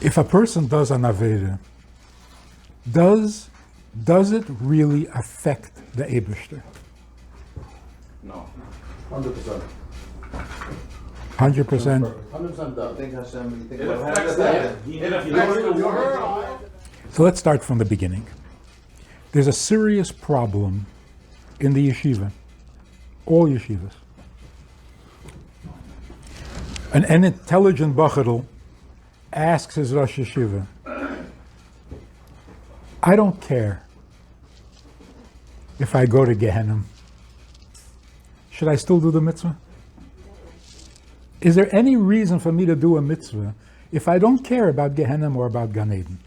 If a person does an Aveda, does it really affect the Eibishter? No. 100%. 100%? 100% does. Think Hashem, you think It about affects that. So let's start from the beginning. There's a serious problem in the yeshiva, all yeshivas. An intelligent bachadl asks his Rosh Yeshiva, I don't care if I go to Gehenna. Should I still do the mitzvah? Is there any reason for me to do a mitzvah if I don't care about Gehenna or about Gan Eden?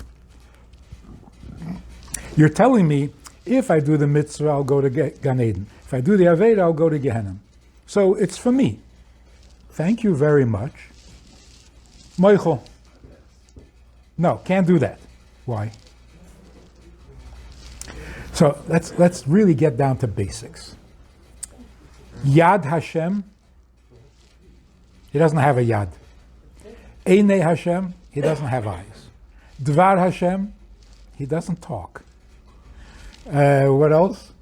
You're telling me, if I do the mitzvah, I'll go to Gan Eden. If I do the Aveda, I'll go to Gehenna. So it's for me. Thank you very much. Michael. No, can't do that. Why? So let's really get down to basics. Yad Hashem, he doesn't have a yad. Einei Hashem, he doesn't have eyes. Dvar Hashem, he doesn't talk. What else?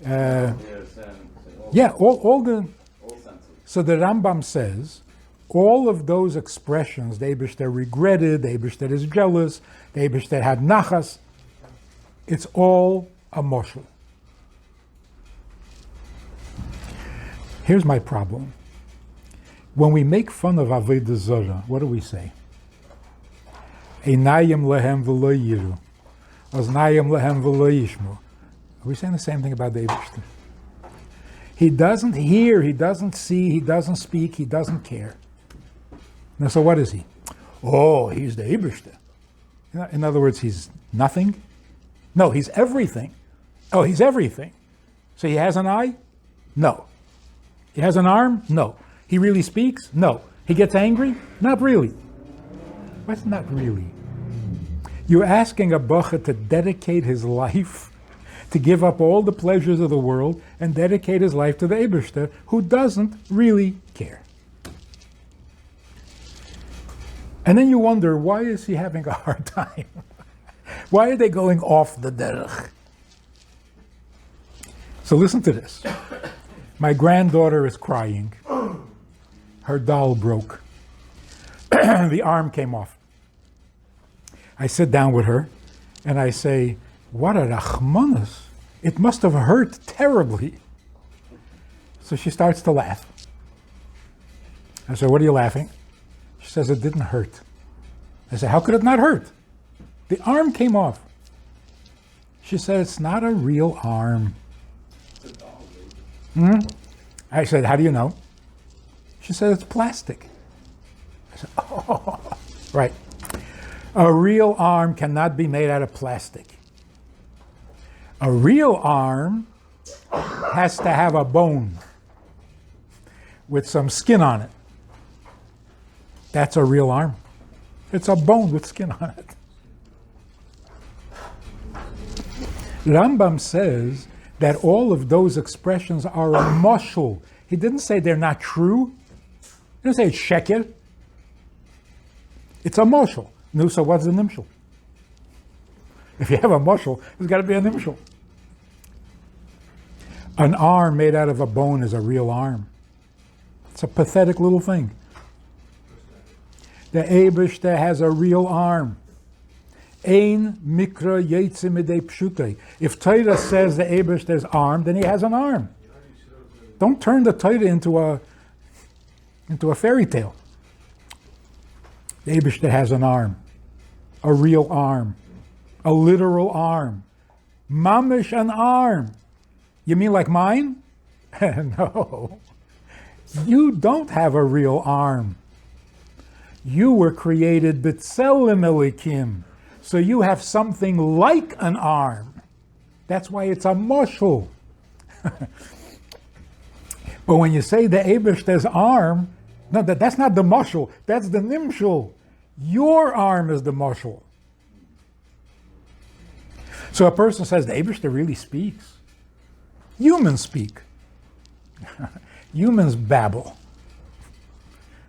Yeah, all the... So the Rambam says, all of those expressions, the Eibishter regretted, the Eibishter is jealous, the Eibishter had nachas, it's all a moshel. Here's my problem. When we make fun of Avodah Zarah, what do we say? Einayim lehem v'lo yiru, oznayim lehem v'lo yishmu. Are we saying the same thing about the Eibishter? He doesn't hear, he doesn't see, he doesn't speak, he doesn't care. Now, so what is he? Oh, he's the Eibishter. In other words, he's nothing? No, he's everything. Oh, he's everything. So he has an eye? No. He has an arm? No. He really speaks? No. He gets angry? Not really. What's not really? You're asking a bacha to dedicate his life, to give up all the pleasures of the world and dedicate his life to the Eibishter, who doesn't really care. And then you wonder, why is he having a hard time? Why are they going off the derech? So listen to this. My granddaughter is crying. Her doll broke. The arm came off. I sit down with her and I say, what a rachmanas. It must have hurt terribly. So she starts to laugh. I say, what are you laughing? She says, it didn't hurt. I say, how could it not hurt? The arm came off. She said, it's not a real arm. I said, how do you know? She said, it's plastic. I said, oh, right. A real arm cannot be made out of plastic. A real arm has to have a bone with some skin on it. That's a real arm. It's a bone with skin on it. Rambam says that all of those expressions are a mashal. He didn't say they're not true. He didn't say it's sheker. It's a mashal. No, so what's the nimshal? If you have a mashal, there's got to be a nimshal. An arm made out of a bone is a real arm. It's a pathetic little thing. The Eibishter has a real arm. Ein mikra yetze midei pshutei. If Torah says the Eibishter's arm, then he has an arm. Don't turn the Torah into a fairy tale. The Eibishter has an arm, a real arm, a literal arm. Mamish, an arm. You mean like mine? No. You don't have a real arm. You were created b'tselem Elokim. So you have something like an arm. That's why it's a mashal. But when you say the Eibishter's arm, no, that's not the mashal, that's the nimshal. Your arm is the mashal. So a person says the Eibishter really speaks. Humans speak. Humans babble.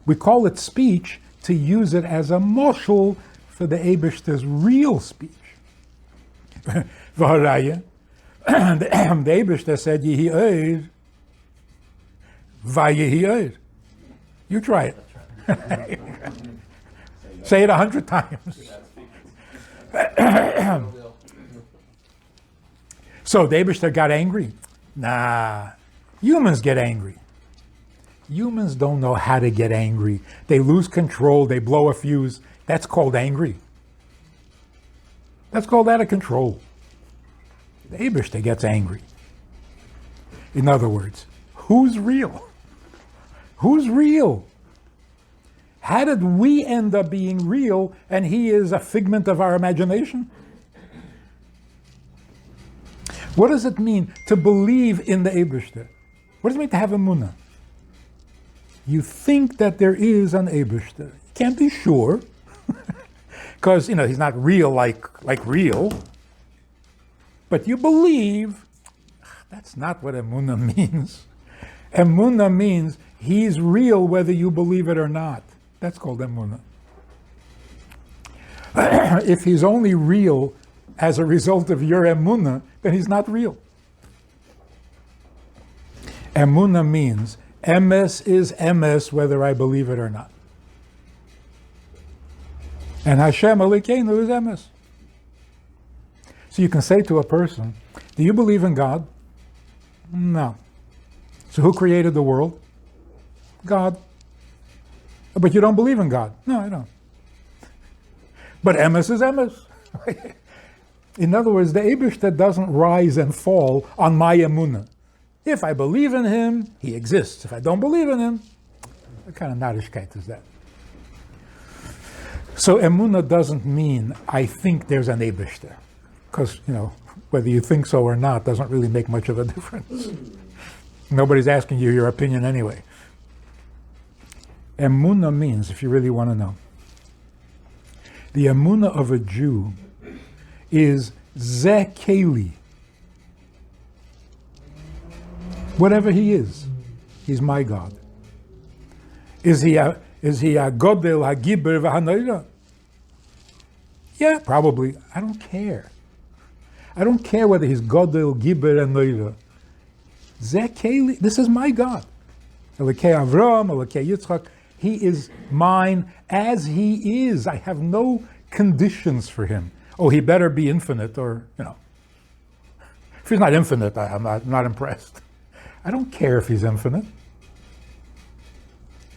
We call it speech to use it as a moshul for the Eibishter's real speech. V'haraya, the Eibishter said, Yehi oir, v'yehi oir. You try it. Say it 100 times. So the Eibishter got angry? Nah, humans get angry. Humans don't know how to get angry. They lose control, they blow a fuse. That's called angry. That's called out of control. The Eibishter gets angry. In other words, who's real? Who's real? How did we end up being real and he is a figment of our imagination? What does it mean to believe in the Eibishter? What does it mean to have emunah? You think that there is an Eibishter. You can't be sure, because he's not real like real. But you believe. That's not what emunah means. Emunah means he's real whether you believe it or not. That's called emunah. If he's only real as a result of your emunah, then he's not real. Emunah means emes is emes whether I believe it or not. And Hashem Elokeinu is emes. So you can say to a person, do you believe in God? No. So who created the world? God. But you don't believe in God? No, I don't. But emes is emes. In other words, the Eibishter doesn't rise and fall on my emunah. If I believe in him, he exists. If I don't believe in him, what kind of narishkeit is that? So emunah doesn't mean I think there's an Eibishter. Because, whether you think so or not doesn't really make much of a difference. Nobody's asking you your opinion anyway. Emunah means, if you really want to know, the emunah of a Jew is zeh keli. Whatever he is, he's my God. Is he a godel, a giber, v'hanoira? Yeah, probably. I don't care. I don't care whether he's godel, giber, and noira. Zeh keli, this is my God. Elokei Avram, Elokei Yitzchak. He is mine as he is. I have no conditions for him. Oh, he better be infinite, or, if he's not infinite, I'm not impressed. I don't care if he's infinite.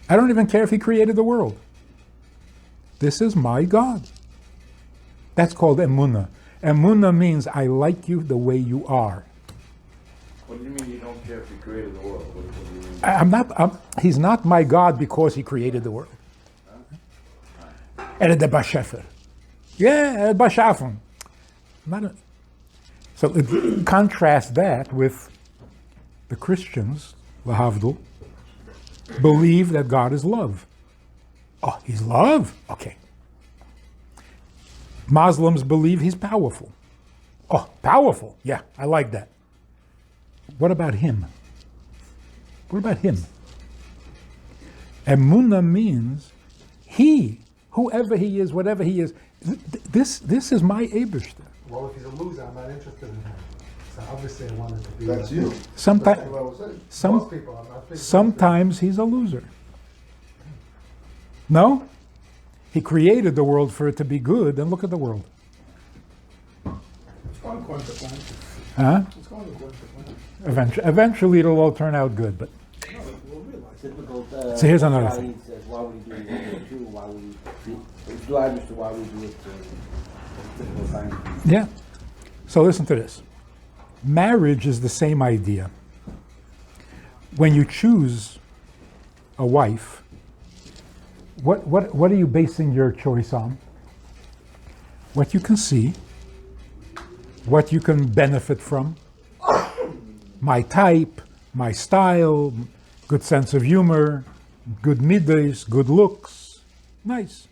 I don't even care if he created the world. This is my God. That's called emunah. Emunah means I like you the way you are. What do you mean you don't care if he created the world? What do you mean? He's not my God because he created the world. And the Bashefer. Yeah, Bashafim. So contrast that with the Christians, Lahavdul, believe that God is love. Oh, he's love? Okay. Muslims believe he's powerful. Oh, powerful? Yeah, I like that. What about him? What about him? Emunah means he, whoever he is, whatever he is, this is my Eibishter. Well, if he's a loser, I'm not interested in him. So obviously I want it to be... That's you. Sometimes, That's what I was saying. Most people, I'm not thinking... sometimes he's a loser. No? He created the world for it to be good, and look at the world. It's going according to plan. Huh? It's going according to plan. Eventually it'll all turn out good, but No, we'll realize. Difficult. So here's another thing. Says, why would you do it to? Why would you do I understand why we do it to difficult times? yeah. So listen to this. Marriage is the same idea. When you choose a wife, what are you basing your choice on? What you can see, what you can benefit from, my type, my style, good sense of humor, good middays, good looks, nice.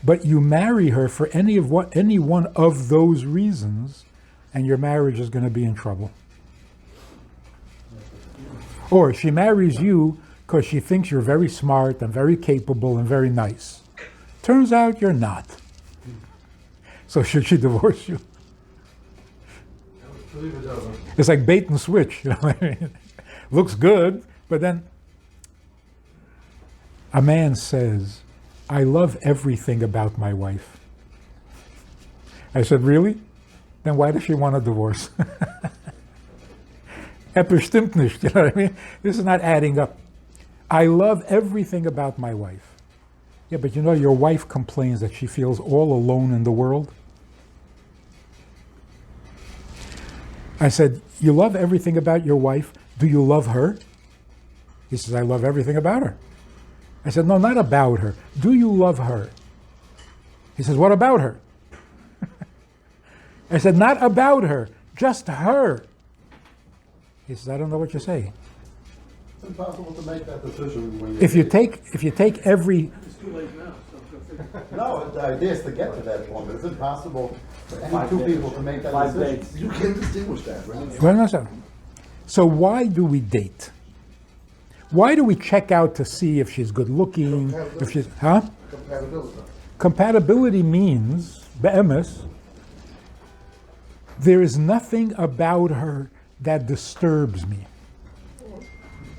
But you marry her for any one of those reasons, and your marriage is going to be in trouble. Or she marries you because she thinks you're very smart and very capable and very nice. Turns out you're not. So should she divorce you? Believe it doesn't. It's like bait and switch. You know what I mean? Looks good, but then a man says, I love everything about my wife. I said, really? Then why does she want a divorce? Bestimmt nicht, you know what I mean? This is not adding up. I love everything about my wife. Yeah, but you know, your wife complains that she feels all alone in the world. I said, you love everything about your wife. Do you love her? He says, I love everything about her. I said, no, not about her. Do you love her? He says, what about her? I said, not about her, just her. He says, I don't know what you're saying. It's impossible to make that decision when If you take every... It's too late now. No, the idea is to get to that point. It's impossible for any 5 two days. people to make that 5 decision. days. You can't distinguish that, right? Well, no, sir. So why do we date? Why do we check out to see if she's good looking, if she's... Huh? Compatibility. Compatibility means, be'emes, there is nothing about her that disturbs me.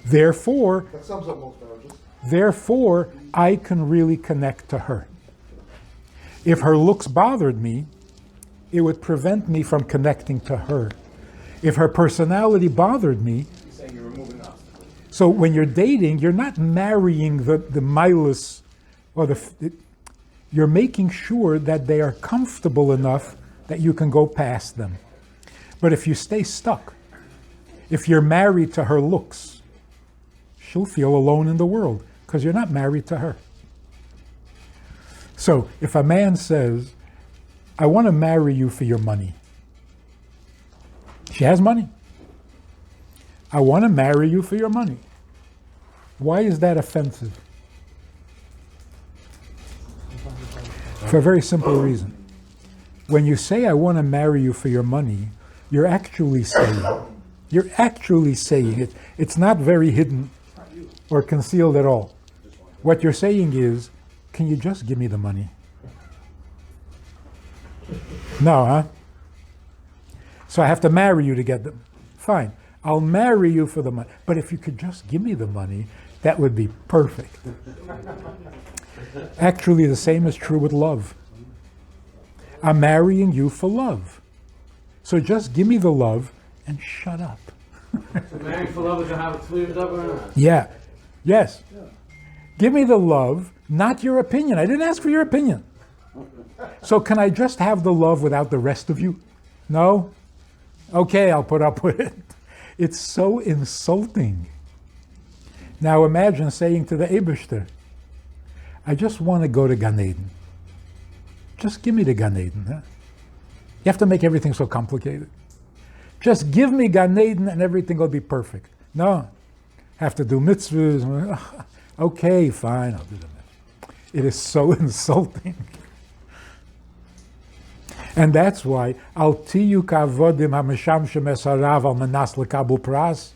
Therefore, That sums up most marriages. Therefore, I can really connect to her. If her looks bothered me, it would prevent me from connecting to her. If her personality bothered me, You're saying you're removing obstacles. so when you're dating, you're not marrying the milus, or you're making sure that they are comfortable enough that you can go past them. But if you stay stuck, if you're married to her looks, she'll feel alone in the world because you're not married to her. So if a man says, I want to marry you for your money. She has money. I want to marry you for your money. Why is that offensive? For a very simple reason. When you say, I want to marry you for your money, you're actually saying it. It's not very hidden or concealed at all. What you're saying is, can you just give me the money? No, huh? So I have to marry you to get them. Fine, I'll marry you for the money. But if you could just give me the money, that would be perfect. Actually, the same is true with love. I'm marrying you for love. So just give me the love and shut up. So married for love is to have it cleared up or not? Yeah. Yes. Give me the love, not your opinion. I didn't ask for your opinion. So can I just have the love without the rest of you? No? Okay, I'll put up with it. It's so insulting. Now imagine saying to the Eibishter, I just want to go to Gan Eden. Just give me the Gan Eden. Huh? You have to make everything so complicated. Just give me Gan Eden and everything will be perfect. No. Have to do mitzvahs. Okay, fine, I'll do the mitzvah. It is so insulting. And that's why al tiyu kavodim hameshamshem esarav al manas lekabel pras.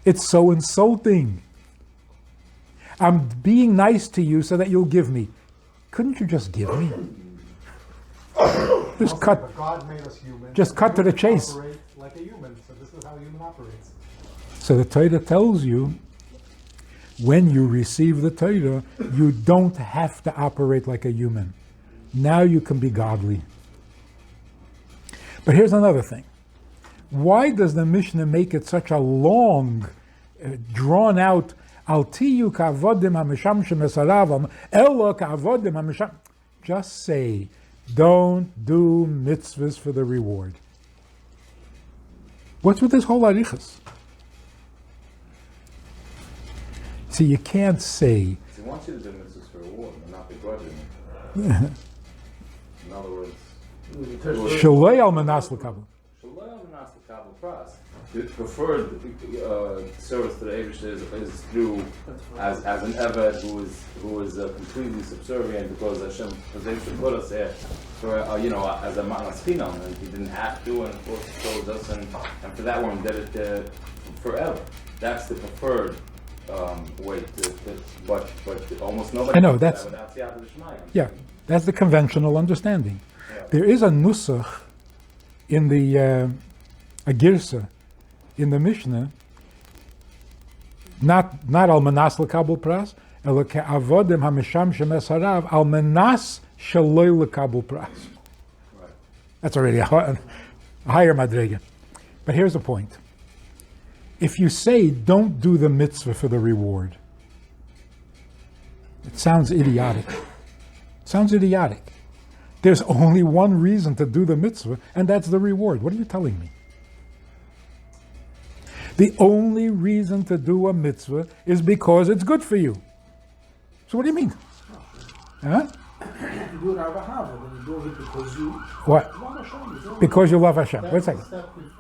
It's so insulting. I'm being nice to you so that you'll give me. Couldn't you just give me? Just cut. But God made us human. Just cut to the chase. Operate like a human, so this is how a human operates. So the Torah tells you, when you receive the Torah, you don't have to operate like a human. Now you can be godly. But here's another thing. Why does the Mishnah make it such a long, drawn out, Al tiyu kavodim hameshamshem esarav elo kavodim hamesham. Just say, don't do mitzvahs for the reward. What's with this whole arichas? See, you can't say. He wants you to do mitzvahs for reward, but not begrudgingly. In other words, Shaloi al manas l'kabel. the preferred service to the Eibishter is through as an Eved who is completely subservient because Hashem put us there for as a ma'aschinam, and he didn't have to, and of course he chose us, and for that we're indebted to forever. That's the preferred way but almost nobody I know, does that's- that without siyata d'shmaya. Yeah, that's the conventional understanding. Yeah. There is a nusach in the a girsa in the Mishnah, not al manas lekabel pras, ela ke'avodim hamisham shemes harav al manas shaloi lekabel pras. Right. That's already a higher madrega. But here's the point. If you say don't do the mitzvah for the reward, it sounds idiotic. Sounds idiotic. There's only one reason to do the mitzvah, and that's the reward. What are you telling me? The only reason to do a mitzvah is because it's good for you. So what do you mean? Huh? You do it out of Hava, then you do it because you What? love Hashem. It's all- Because you love Hashem. Wait a second.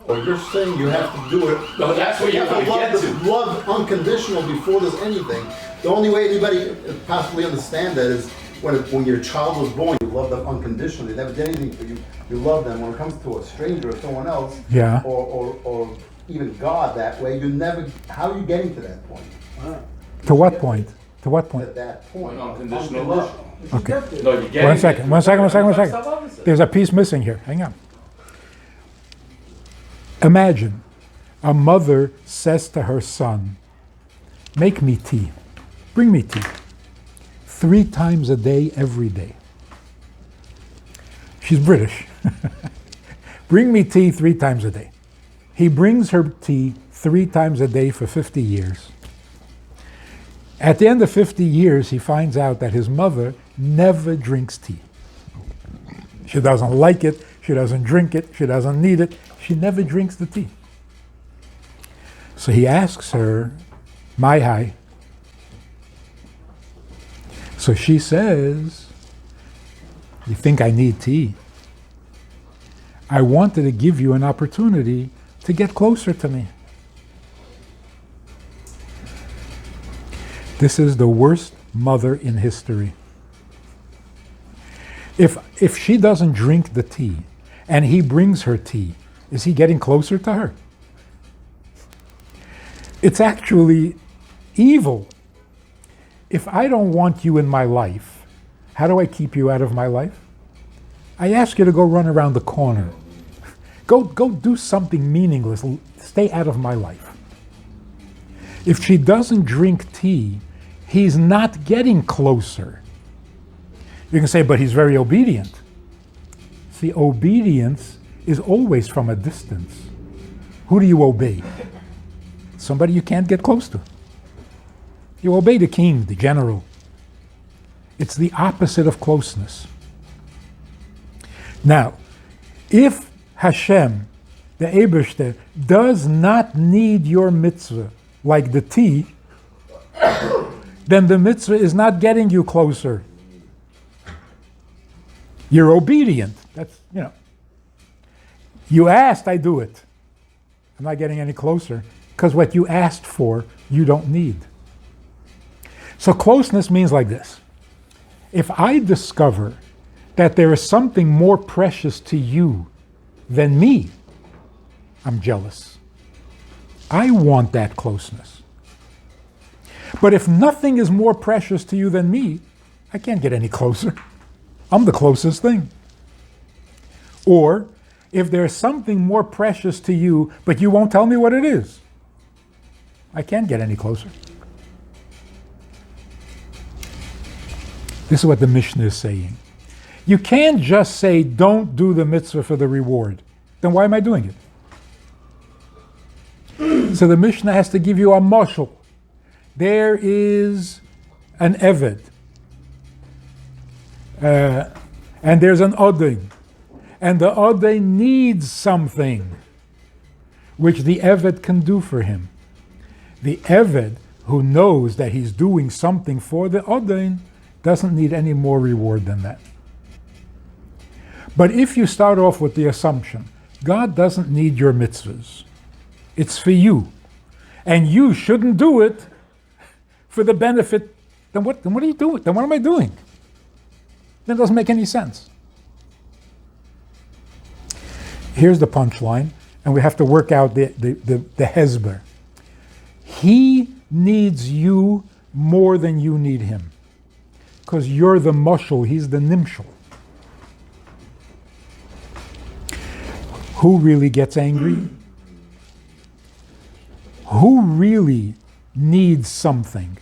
Or you're saying you have to do it. No, that's what You you're have to gonna get to. love unconditional before there's anything. The only way anybody possibly understand that is when your child was born, you love them unconditionally. They never did anything for you. You love them. When it comes to a stranger or someone else, Yeah. or even God that way, you never. How are you getting to that point? To what point? To what point? At that point, Unconditional love. You should Okay. get there. No, you get One it. second, one second, one second, one second. Self-opposite. There's a piece missing here. Hang on. Imagine a mother says to her son, make me tea. Bring me tea. 3 times a day, every day. She's British. Bring me tea 3 times a day. He brings her tea 3 times a day for 50 years. At the end of 50 years, he finds out that his mother never drinks tea. She doesn't like it, she doesn't drink it, she doesn't need it, she never drinks the tea. So he asks her, "My hi." So she says, "You think I need tea? I wanted to give you an opportunity to get closer to me." This is the worst mother in history. If she doesn't drink the tea and he brings her tea, is he getting closer to her? It's actually evil. If I don't want you in my life, how do I keep you out of my life? I ask you to go run around the corner. Go do something meaningless. Stay out of my life. If she doesn't drink tea, he's not getting closer. You can say, but he's very obedient. See, obedience is always from a distance. Who do you obey? Somebody you can't get close to. You obey the king, the general. It's the opposite of closeness. Now, if Hashem, the Eibishter, does not need your mitzvah, like the tea, then the mitzvah is not getting you closer. You're obedient. That's, you asked, I do it. I'm not getting any closer because what you asked for, you don't need. So closeness means like this. If I discover that there is something more precious to you than me, I'm jealous. I want that closeness. But if nothing is more precious to you than me, I can't get any closer. I'm the closest thing. Or if there's something more precious to you, but you won't tell me what it is, I can't get any closer. This is what the Mishnah is saying. You can't just say, don't do the mitzvah for the reward. Then why am I doing it? So the Mishnah has to give you a mashal. There is an eved. And there's an odain. And the odain needs something which the eved can do for him. The eved who knows that he's doing something for the odain doesn't need any more reward than that. But if you start off with the assumption, God doesn't need your mitzvahs, it's for you, and you shouldn't do it for the benefit, then what are you doing? Then what am I doing? That doesn't make any sense. Here's the punchline, and we have to work out the hezber. He needs you more than you need him. Because you're the mushal, he's the nimshal. Who really gets angry? Who really needs something?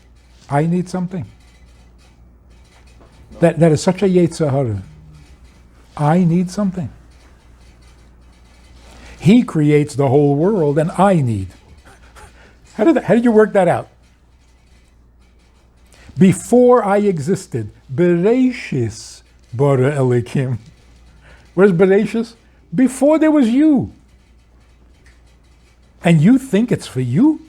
I need something. That is such a yetzer hara. I need something. He creates the whole world and I need. How did you work that out? Before I existed, Bereshis bara Elikim. Where's Bereshis? Before there was you. And you think it's for you?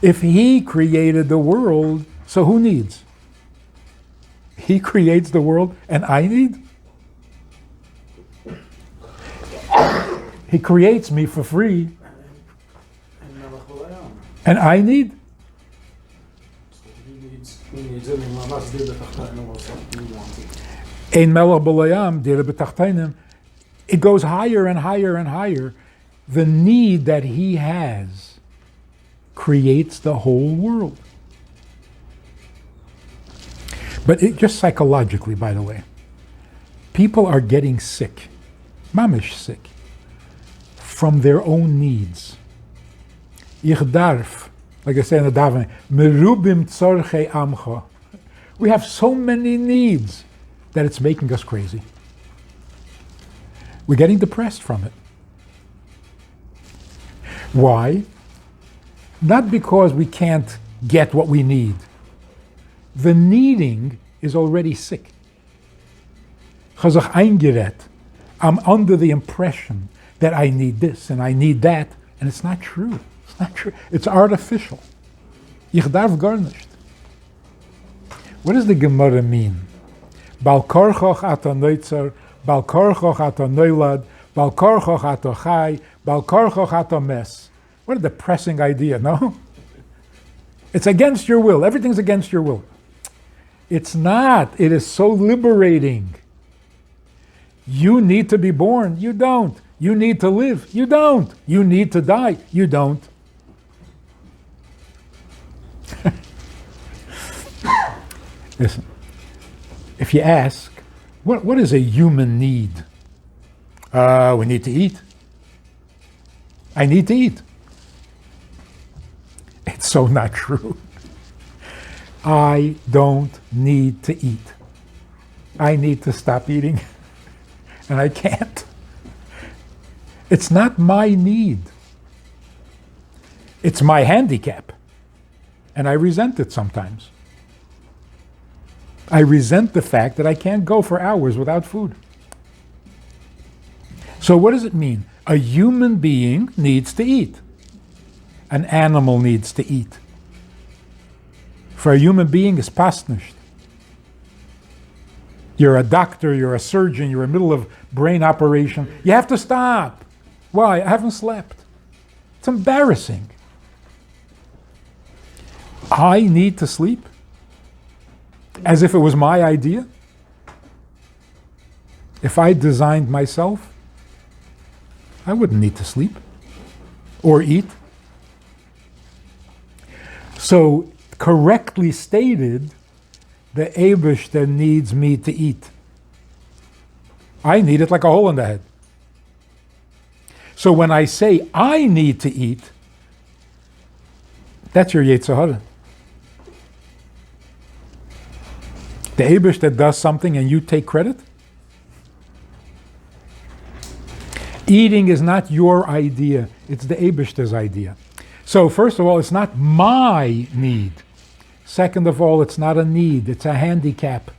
If he created the world, so who needs? He creates the world and I need? He creates me for free and I need? Ein melech b'layam, dira b'tachteinim. It goes higher and higher and higher. The need that he has creates the whole world. But just psychologically, by the way, people are getting sick, mamish sick, from their own needs. Ich darf, like I say in the davening, merubim tzorchei amcha. We have so many needs that it's making us crazy. We're getting depressed from it. Why? Not because we can't get what we need. The needing is already sick. Chazach eingeret. I'm under the impression that I need this and I need that, and it's not true. It's not true. It's artificial. Ich darf gar nicht. What does the Gemara mean? Bal korchoch ata noitzer, bal korchoch ata noilad, bal korchoch ata chai, bal korchoch ata mes. What a depressing idea, no? It's against your will. Everything's against your will. It's not. It is so liberating. You need to be born. You don't. You need to live. You don't. You need to die. You don't. Listen, if you ask, what is a human need? We need to eat. I need to eat. It's so not true. I don't need to eat. I need to stop eating, and I can't. It's not my need. It's my handicap, and I resent it sometimes. I resent the fact that I can't go for hours without food. So what does it mean? A human being needs to eat. An animal needs to eat. For a human being, it's pastnisht. You're a doctor, you're a surgeon, you're in the middle of brain operation. You have to stop. Why? I haven't slept. It's embarrassing. I need to sleep? As if it was my idea? If I designed myself, I wouldn't need to sleep or eat. So, correctly stated, the Eibishter needs me to eat. I need it like a hole in the head. So when I say I need to eat, that's your yetzer hara. The Eibishter does something and you take credit? Eating is not your idea, it's the Eibishter's idea. So first of all, it's not my need. Second of all, it's not a need, it's a handicap.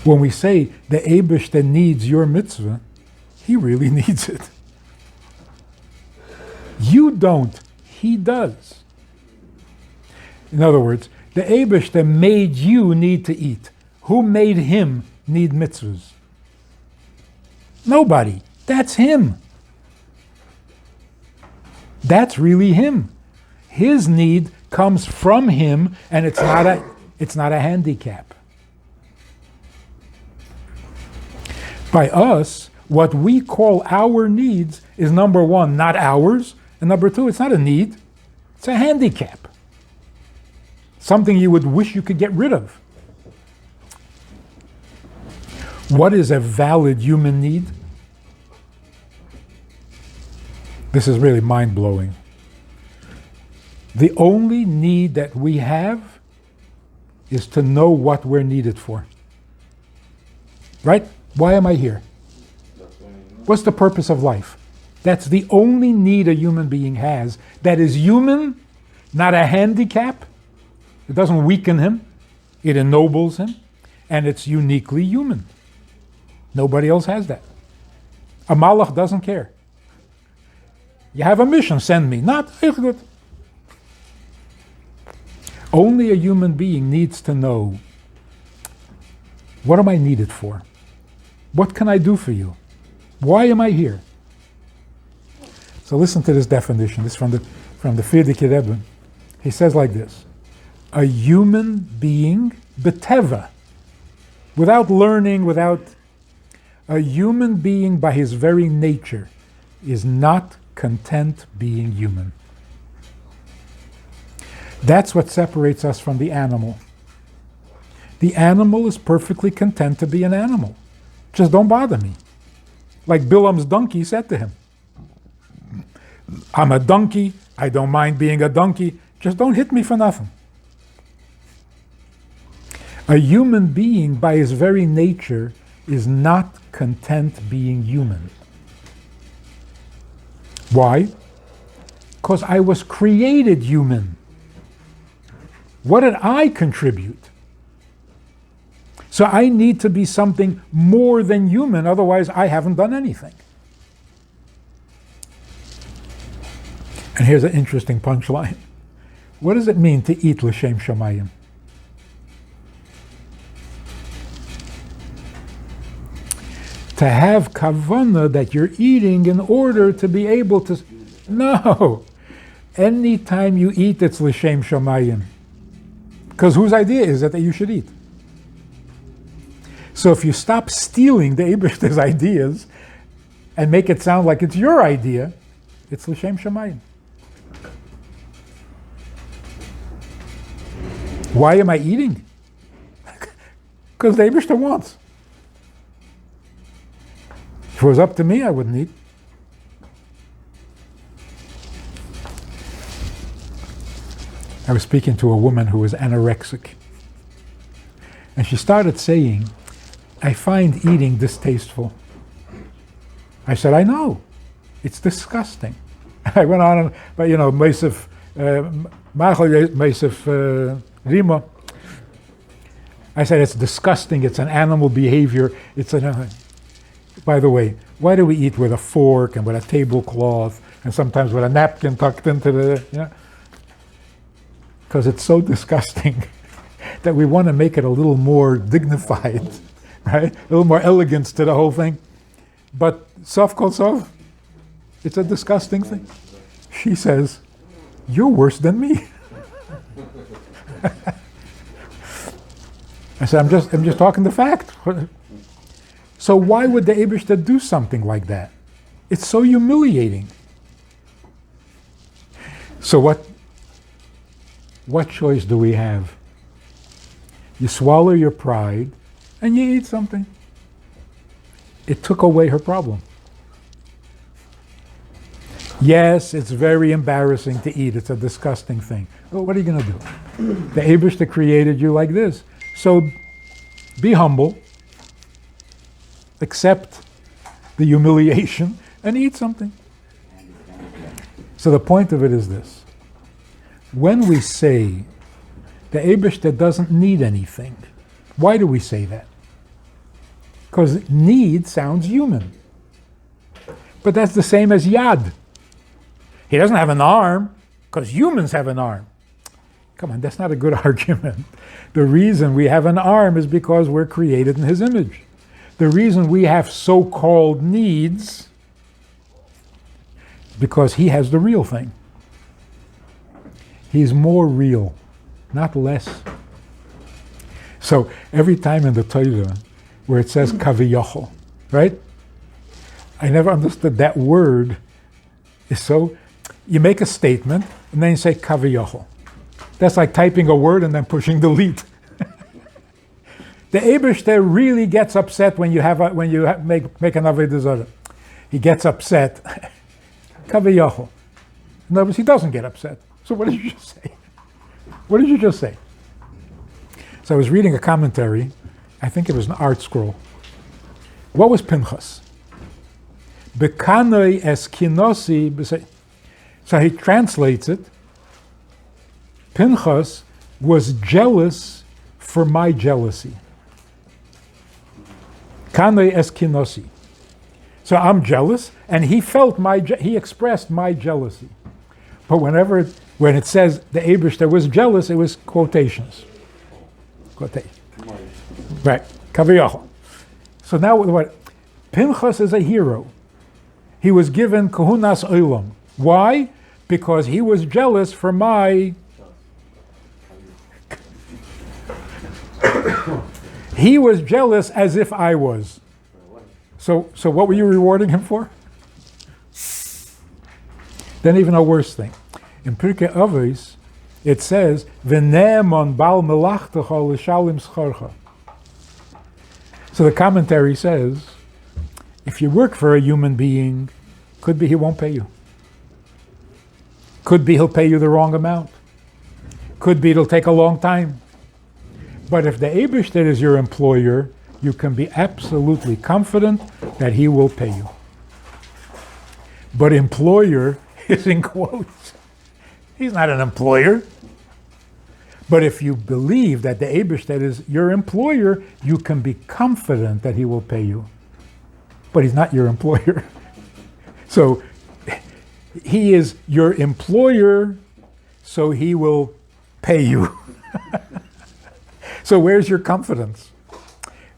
When we say the Eibishter needs your mitzvah, he really needs it. You don't, he does. In other words, the Eibishter made you need to eat. Who made him need mitzvahs? Nobody. That's him. That's really him. His need comes from him, and it's not a handicap. By us, What we call our needs is number one, not ours, and number two, it's not a need, it's a handicap. Something you would wish you could get rid of. What is a valid human need? This is really mind-blowing. The only need that we have is to know what we're needed for. Right? Why am I here? What's the purpose of life? That's the only need a human being has that is human, not a handicap. It doesn't weaken him, it ennobles him, and it's uniquely human. Nobody else has that. A malach doesn't care. You have a mission, send me. Not, good. Only a human being needs to know, what am I needed for? What can I do for you? Why am I here? So listen to this definition. This is from the Friedrich Rebbe. He says like this: a human being, beteva, without learning, a human being by his very nature is not content being human. That's what separates us from the animal. The animal is perfectly content to be an animal. Just don't bother me. Like Bilam's donkey said to him, I'm a donkey, I don't mind being a donkey, just don't hit me for nothing. A human being by his very nature is not content being human. Why? Because I was created human. What did I contribute? So I need to be something more than human, otherwise I haven't done anything. And here's an interesting punchline. What does it mean to eat l'shem shamayim? To have kavanah that you're eating in order to be able to... No! Anytime you eat, it's l'shem shamayim. Because whose idea is it that you should eat? So if you stop stealing the Eibishter's ideas and make it sound like it's your idea, it's l'shem shamayim. Why am I eating? Because the Eibishter wants. If it was up to me, I wouldn't eat. I was speaking to a woman who was anorexic. And she started saying, I find eating distasteful. I said, I know. It's disgusting. I went on, but Meisef Rima. I said, it's disgusting. It's an animal behavior. By the way, why do we eat with a fork and with a tablecloth and sometimes with a napkin tucked into the... Because it's so disgusting that we want to make it a little more dignified, right? A little more elegance to the whole thing. But sof kol sof, it's a disgusting thing. She says, you're worse than me. I said, I'm just talking the fact. So why would the Eibishter do something like that? It's so humiliating. So what choice do we have? You swallow your pride and you eat something. It took away her problem. Yes, it's very embarrassing to eat. It's a disgusting thing. But what are you going to do? The Eibishter created you like this. So be humble, accept the humiliation, and eat something. So the point of it is this. When we say the Eibishter doesn't need anything, why do we say that? Because need sounds human. But that's the same as yad. He doesn't have an arm because humans have an arm. Come on, that's not a good argument. The reason we have an arm is because we're created in his image. The reason we have so-called needs because he has the real thing. He's more real, not less. So every time in the Torah where it says kaviyachol, right? I never understood that word is so, you make a statement and then you say kaviyachol. That's like typing a word and then pushing delete. The Eibishter really gets upset when you make an avodah zarah. He gets upset. Kaviyachol. In other words, he doesn't get upset. So what did you just say? What did you just say? So I was reading a commentary. I think it was an art scroll. What was Pinchas? Bekanoi es kinosi. So he translates it. Pinchas was jealous for my jealousy. Kanoi es kinosi. So I'm jealous, and he felt he expressed my jealousy. But when it says the Eibishter was jealous, it was quotations. Right, kaviyachol. So now what? Pinchas is a hero. He was given kahunas olam. Why? Because he was jealous for my... He was jealous as if I was. So what were you rewarding him for? Then even a worse thing. In Pirkei Avos, it says, "V'ne'emon bal melachtecha l'shalim schorcha." So the commentary says, if you work for a human being, could be he won't pay you. Could be he'll pay you the wrong amount. Could be it'll take a long time. But if the Eibishter is your employer, you can be absolutely confident that he will pay you. But employer is in quotes. He's not an employer. But if you believe that the Eibishter is your employer, you can be confident that he will pay you. But he's not your employer. So he is your employer, so he will pay you. So where's your confidence?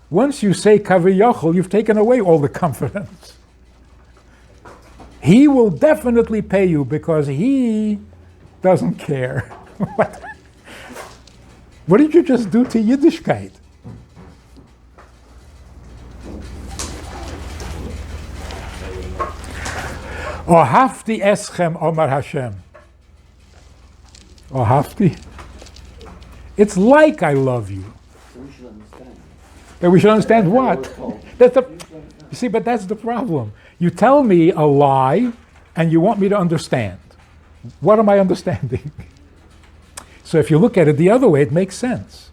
Once you say kaviyachol, you've taken away all the confidence. He will definitely pay you because he doesn't care. What did you just do to Yiddishkeit? Ohafti eschem Omar Hashem. Ohafti. It's like I love you. So we should understand. That we should understand what? You see, but that's the problem. You tell me a lie and you want me to understand. What am I understanding? So if you look at it the other way, it makes sense.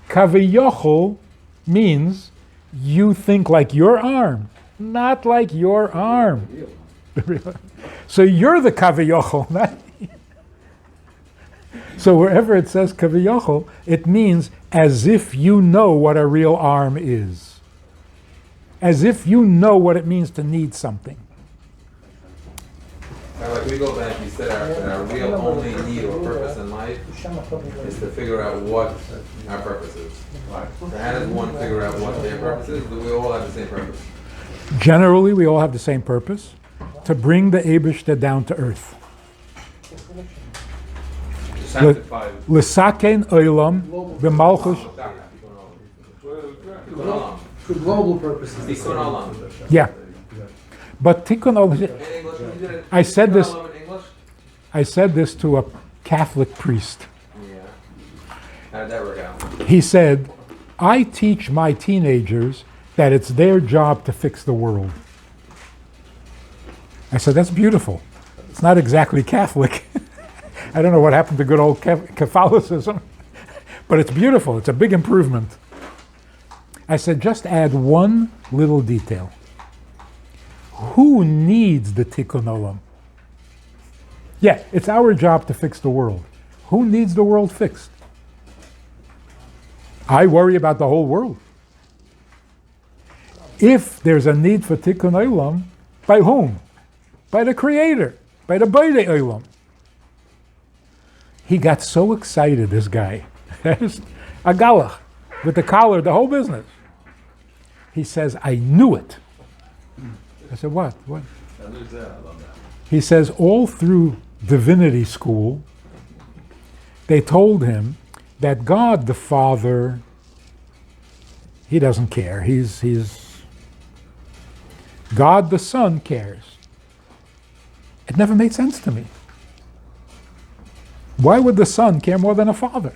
Kaviyachol means you think like your arm, not like your arm. So you're the kaviyachol, not me. So wherever it says kaviyachol, it means as if you know what a real arm is. As if you know what it means to need something. Like we go back, you said our real only need or purpose in life is to figure out what our purpose is. So how does one figure out what their purpose is? Do we all have the same purpose? Generally, we all have the same purpose, to bring the Eibishter down to earth. L'saken olam b'malchus. For global purposes. Tikkun olam. Yeah. But Tikkun olam, In English, you did it. I said this- Tikkun olam in English? I said this to a Catholic priest. Yeah. How did that work out? He said, I teach my teenagers that it's their job to fix the world. I said, that's beautiful. It's not exactly Catholic. I don't know what happened to good old Catholicism, but it's beautiful. It's a big improvement. I said, just add one little detail. Who needs the Tikkun Olam? Yeah, it's our job to fix the world. Who needs the world fixed? I worry about the whole world. If there's a need for Tikkun Olam, by whom? By the Creator, by the B'nai Olam. He got so excited, this guy. A galach, with the collar, the whole business. He says, I knew it. I said, what? What? He says, all through divinity school, they told him that God the Father, he doesn't care. He's God the Son cares. It never made sense to me. Why would the Son care more than a father?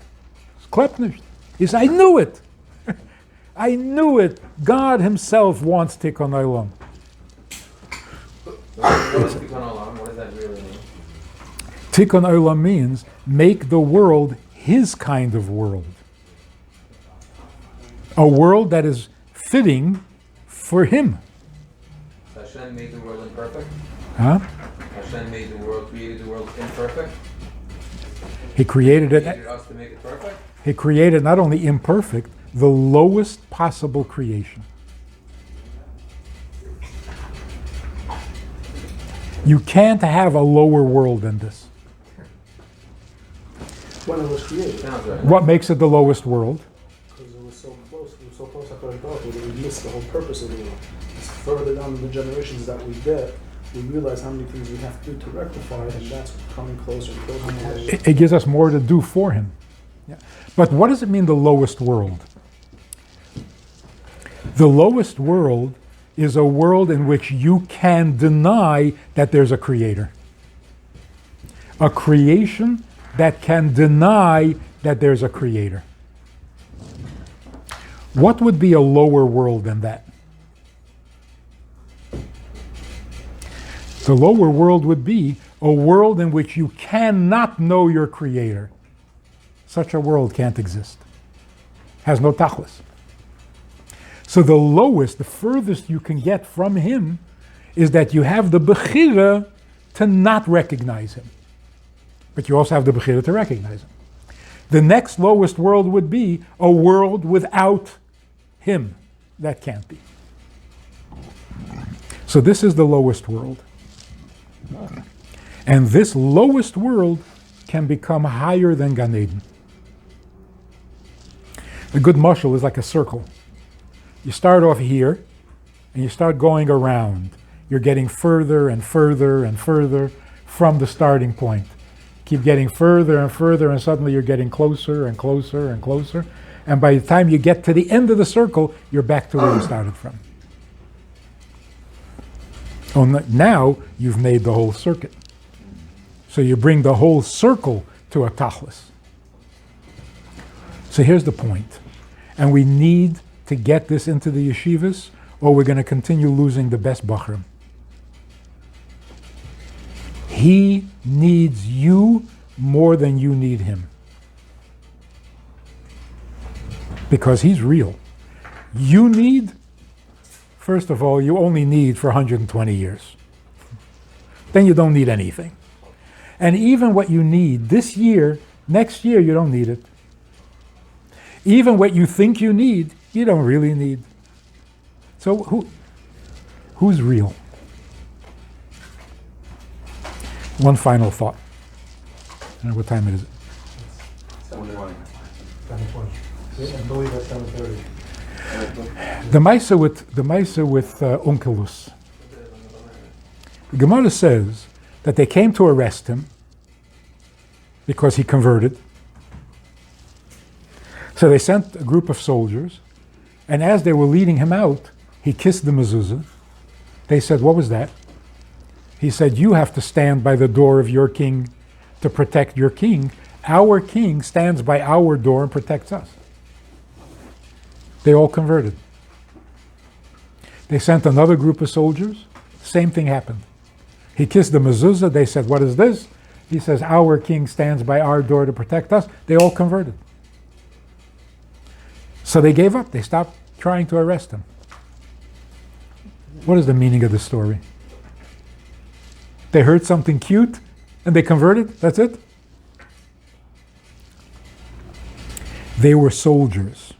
It's Klepnish. He said, I knew it. I knew it. God himself wants Tikkun olam. What is Tikkun olam? What does that really mean? Tikkun olam means make the world his kind of world. A world that is fitting for him. Hashem made the world imperfect? Huh? Hashem created the world imperfect? He created it. Created us to make it perfect? He created not only imperfect, the lowest possible creation. You can't have a lower world than this. When it was created, Sounds right. What makes it the lowest world? because it was so close, I couldn't thought that we missed the whole purpose of the world. It's further down in the generations that we get, we realize how many things we have to do to rectify it, and that's coming closer and closer. It gives us more to do for him. Yeah. But what does it mean, the lowest world? The lowest world is a world in which you can deny that there's a creator. A creation that can deny that there's a creator. What would be a lower world than that? The lower world would be a world in which you cannot know your creator. Such a world can't exist. Has no tachlis. So the lowest, the furthest you can get from him is that you have the bechira to not recognize him. But you also have the bechira to recognize him. The next lowest world would be a world without him. That can't be. So this is the lowest world. And this lowest world can become higher than Gan Eden. A good mashal is like a circle. You start off here, and you start going around. You're getting further and further and further from the starting point. Keep getting further and further, and suddenly you're getting closer and closer and closer. And by the time you get to the end of the circle, you're back to where you started from. Oh, now you've made the whole circuit. So you bring the whole circle to a tachlis. So here's the point. And we need to get this into the yeshivas, or we're going to continue losing the best bachrim. He needs you more than you need him. Because he's real. You need, first of all, you only need for 120 years. Then you don't need anything. And even what you need this year, next year you don't need it. Even what you think you need, you don't really need. So who's real? One final thought. I don't know what time it is. 7:20. I believe that's 7:30. The Maisa with Onkelos. The Gemara says that they came to arrest him because he converted. So they sent a group of soldiers, and as they were leading him out, he kissed the mezuzah. They said, "What was that?" He said, "You have to stand by the door of your king to protect your king. Our king stands by our door and protects us." They all converted. They sent another group of soldiers. Same thing happened. He kissed the mezuzah. They said, "What is this?" He says, "Our king stands by our door to protect us." They all converted. So they gave up. They stopped trying to arrest him. What is the meaning of this story? They heard something cute and they converted? That's it? They were soldiers.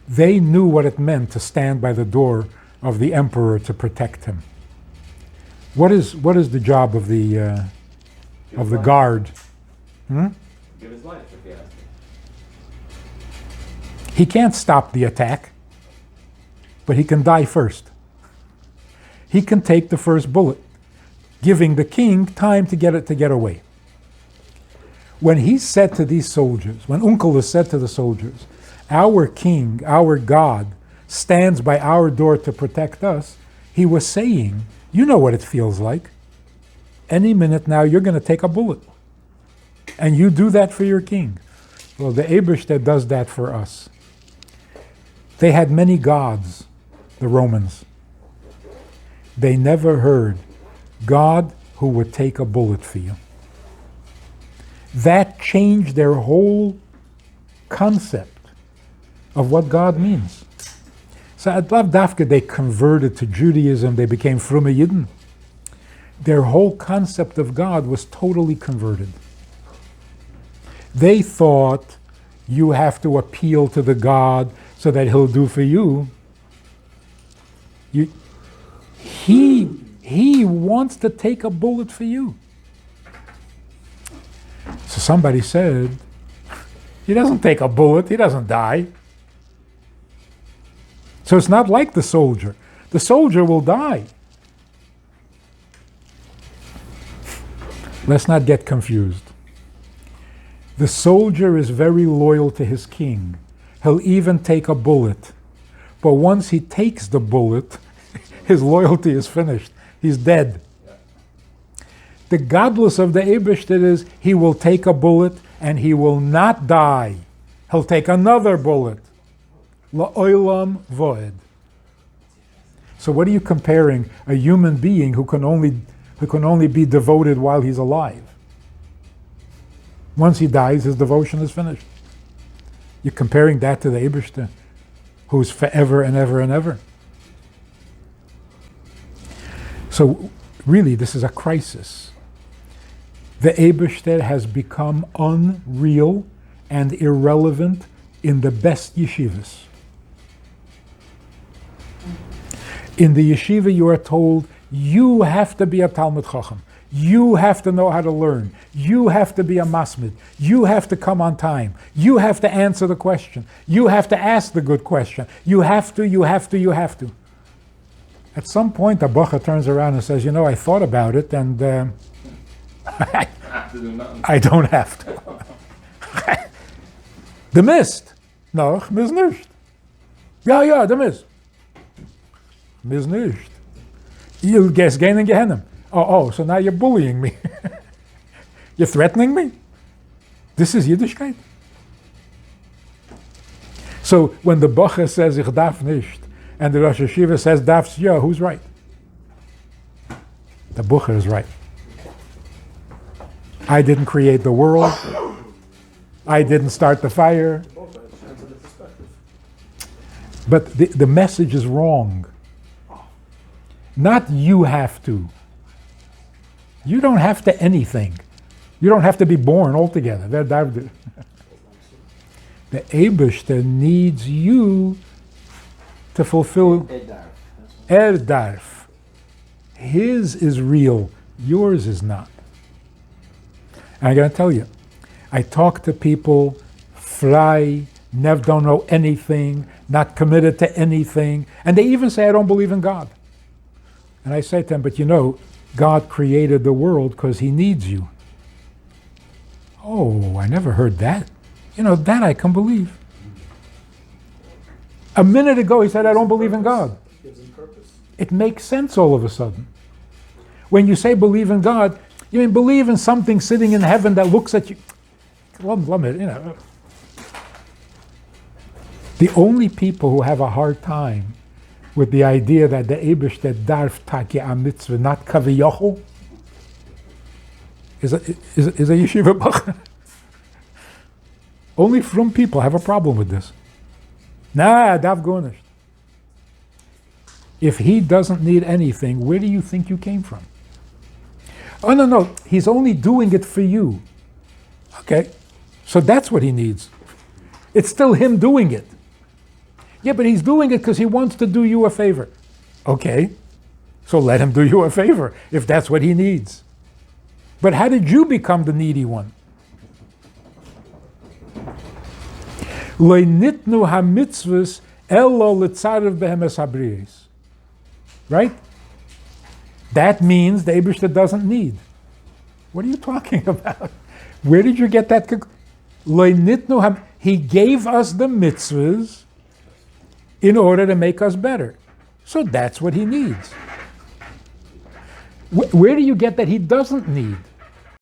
They knew what it meant to stand by the door of the emperor to protect him. What is the job of the guard? Give his life if he has to. He can't stop the attack, but he can die first. He can take the first bullet, giving the king time to get away. When he said to these soldiers, when Onkelos said to the soldiers, "Our king, our God, stands by our door to protect us," He was saying, you know what it feels like. Any minute now, you're going to take a bullet. And you do that for your king. Well, the Eibishter does that for us. They had many gods, the Romans. They never heard God who would take a bullet for you. That changed their whole concept of what God means. So at Lav Dafka, they converted to Judaism, they became Frumme Yidden. Their whole concept of God was totally converted. They thought you have to appeal to the God so that he'll do for you. He wants to take a bullet for you. So somebody said, he doesn't take a bullet, he doesn't die. So it's not like the soldier. The soldier will die. Let's not get confused. The soldier is very loyal to his king. He'll even take a bullet. But once he takes the bullet, his loyalty is finished. He's dead. The godless of the Eibishter is he will take a bullet and he will not die. He'll take another bullet. Olam voed. So what are you comparing? A human being who can only be devoted while he's alive. Once he dies, his devotion is finished. You're comparing that to the Eibishter, who's forever and ever and ever. So really, this is a crisis. The Eibishter has become unreal and irrelevant in the best yeshivas. In the yeshiva, you are told, you have to be a Talmud Chacham. You have to know how to learn. You have to be a masmid. You have to come on time. You have to answer the question. You have to ask the good question. You have to. At some point, a bacha turns around and says, I thought about it, and I don't have to. The mist. No, mis nicht. Ja, the mist. Mis nicht. You'll guess gain in Gehenna. Oh, so now you're bullying me. You're threatening me? This is Yiddishkeit. So when the bacha says, ich darf nicht, and the Rosh Hashiva says, darfst ja, who's right? The bacha is right. I didn't create the world. I didn't start the fire. But the message is wrong. Not you have to. You don't have to anything. You don't have to be born altogether. The Eibishter needs you to fulfill. Darf. His is real. Yours is not. And I got to tell you, I talk to people, fly, never don't know anything, not committed to anything, and they even say, I don't believe in God. And I say to them, but God created the world because he needs you. Oh, I never heard that. That I can believe. A minute ago he said, I don't believe in God. It makes sense all of a sudden. When you say believe in God, you mean believe in something sitting in heaven that looks at you. The only people who have a hard time with the idea that the Eibishter darf take a mitzvah, not kaviyochel, is a yeshiva bacha. Only from people have a problem with this. Darf gonish. If he doesn't need anything, where do you think you came from? Oh, no, he's only doing it for you. Okay, so that's what he needs. It's still him doing it. Yeah, but he's doing it because he wants to do you a favor. Okay, so let him do you a favor if that's what he needs. But how did you become the needy one? Lo nitnu ha-mitzvahs elo litzarev behemes habriyos. Right? That means the Eibishter doesn't need. What are you talking about? Where did you get that? Lo nitnu ha. He gave us the mitzvahs in order to make us better. So that's what he needs. Where do you get that he doesn't need?